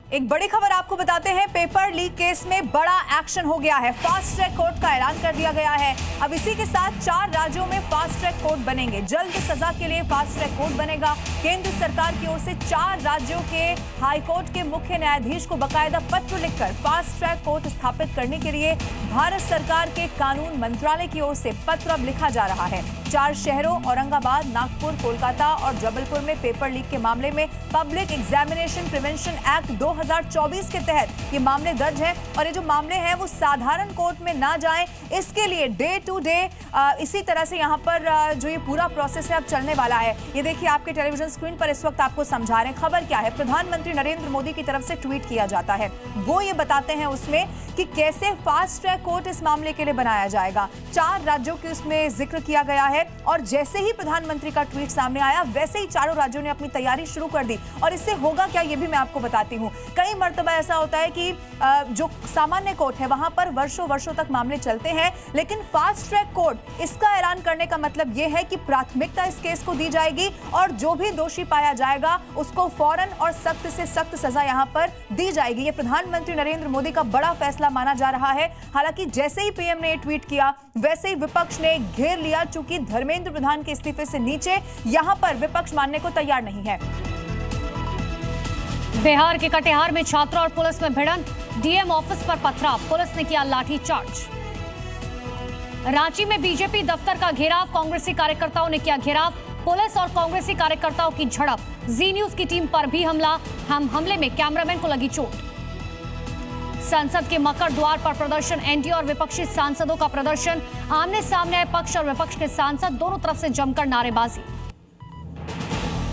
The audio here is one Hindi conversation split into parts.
एक बड़ी खबर आपको बताते हैं। पेपर लीक केस में बड़ा एक्शन हो गया है। फास्ट ट्रैक कोर्ट का ऐलान कर दिया गया है। अब इसी के साथ 4 राज्यों में फास्ट ट्रैक कोर्ट बनेंगे। जल्द सजा के लिए फास्ट ट्रैक कोर्ट बनेगा। केंद्र सरकार की ओर से 4 राज्यों के हाईकोर्ट के मुख्य न्यायाधीश को बकायदा पत्र लिखकर फास्ट ट्रैक कोर्ट स्थापित करने के लिए भारत सरकार के कानून मंत्रालय की ओर से पत्र अब लिखा जा रहा है। 4 शहरों औरंगाबाद, नागपुर, कोलकाता और जबलपुर में पेपर लीक के मामले में पब्लिक एग्जामिनेशन प्रिवेंशन एक्ट 2024 के तहत ये मामले दर्ज है। और ये जो मामले हैं वो साधारण कोर्ट में ना जाएं, इसके लिए डे टू डे इसी तरह से यहाँ पर जो ये पूरा प्रोसेस है अब चलने वाला है। ये देखिए आपके टेलीविजन स्क्रीन पर इस वक्त आपको समझा रहे हैं। खबर क्या है, प्रधानमंत्री नरेंद्र मोदी की तरफ से ट्वीट किया जाता है। वो ये बताते हैं उसमें कि कैसे फास्ट ट्रैक कोर्ट इस मामले के लिए बनाया जाएगा। 4 राज्यों की उसमें जिक्र किया गया है और जैसे ही प्रधानमंत्री का ट्वीट सामने आया वैसे ही चारों राज्यों ने अपनी तैयारी शुरू कर दी। और इससे होगा क्या ये भी मैं आपको बताती हूँ। कई मर्तबा ऐसा होता है कि जो सामान्य कोर्ट है वहां पर वर्षों वर्षों तक मामले चलते हैं, लेकिन फास्ट ट्रैक कोर्ट इसका ऐलान करने का मतलब यह है कि प्राथमिकता इस केस को दी जाएगी और जो भी दोषी पाया जाएगा उसको फौरन और सख्त से सख्त सजा यहां पर दी जाएगी। ये प्रधानमंत्री नरेंद्र मोदी का बड़ा फैसला माना जा रहा है। हालांकि जैसे ही पीएम ने ट्वीट किया वैसे ही विपक्ष ने घेर लिया, चूंकि धर्मेंद्र प्रधान के इस्तीफे से नीचे यहां पर विपक्ष मानने को तैयार नहीं है। बिहार के कटिहार में छात्र और पुलिस में भिड़ंत, डीएम ऑफिस पर पथराव, पुलिस ने किया लाठीचार्ज। रांची में बीजेपी दफ्तर का घेराव, कांग्रेसी कार्यकर्ताओं ने किया घेराव, पुलिस और कांग्रेसी कार्यकर्ताओं की झड़प, जी न्यूज की टीम पर भी हमला, हमले में कैमरामैन को लगी चोट। संसद के मकर द्वार पर प्रदर्शन, एनडीए और विपक्षी सांसदों का प्रदर्शन, आमने सामने आए पक्ष और विपक्ष के सांसद, दोनों तरफ से जमकर नारेबाजी।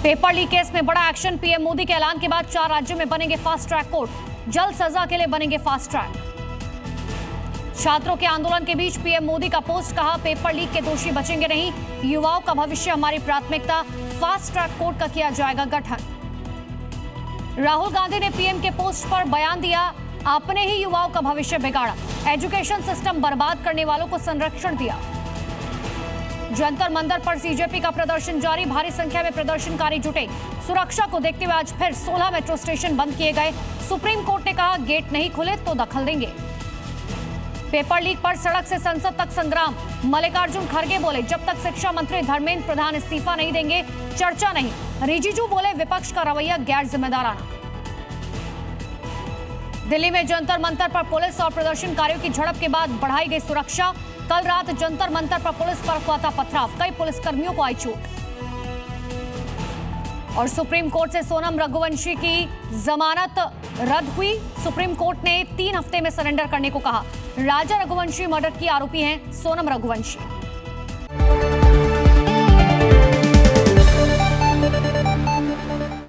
पेपर लीक केस में बड़ा एक्शन, पीएम मोदी के ऐलान के बाद 4 राज्यों में बनेंगे फास्ट ट्रैक कोर्ट, जल्द सजा के लिए बनेंगे फास्ट ट्रैक। छात्रों के आंदोलन के बीच पीएम मोदी का पोस्ट, कहा पेपर लीक के दोषी बचेंगे नहीं, युवाओं का भविष्य हमारी प्राथमिकता, फास्ट ट्रैक कोर्ट का किया जाएगा गठन। राहुल गांधी ने पीएम के पोस्ट पर बयान दिया, अपने ही युवाओं का भविष्य बिगाड़ा, एजुकेशन सिस्टम बर्बाद करने वालों को संरक्षण दिया। जंतर मंतर पर बीजेपी का प्रदर्शन जारी, भारी संख्या में प्रदर्शनकारी जुटे, सुरक्षा को देखते हुए आज फिर 16 मेट्रो स्टेशन बंद किए गए। सुप्रीम कोर्ट ने कहा गेट नहीं खुले तो दखल देंगे। पेपर लीक पर सड़क से संसद तक संग्राम, मल्लिकार्जुन खड़गे बोले जब तक शिक्षा मंत्री धर्मेंद्र प्रधान इस्तीफा नहीं देंगे चर्चा नहीं। रिजिजू बोले विपक्ष का रवैया गैर जिम्मेदाराना। दिल्ली में जंतर मंतर पर पुलिस और प्रदर्शनकारियों की झड़प के बाद बढ़ाई गई सुरक्षा, कल रात जंतर मंतर पर पुलिस पर हुआ था पथराव, कई पुलिसकर्मियों को आई चोट। और सुप्रीम कोर्ट से सोनम रघुवंशी की जमानत रद्द हुई, सुप्रीम कोर्ट ने 3 हफ्ते में सरेंडर करने को कहा। राजा रघुवंशी मर्डर की आरोपी हैं सोनम रघुवंशी।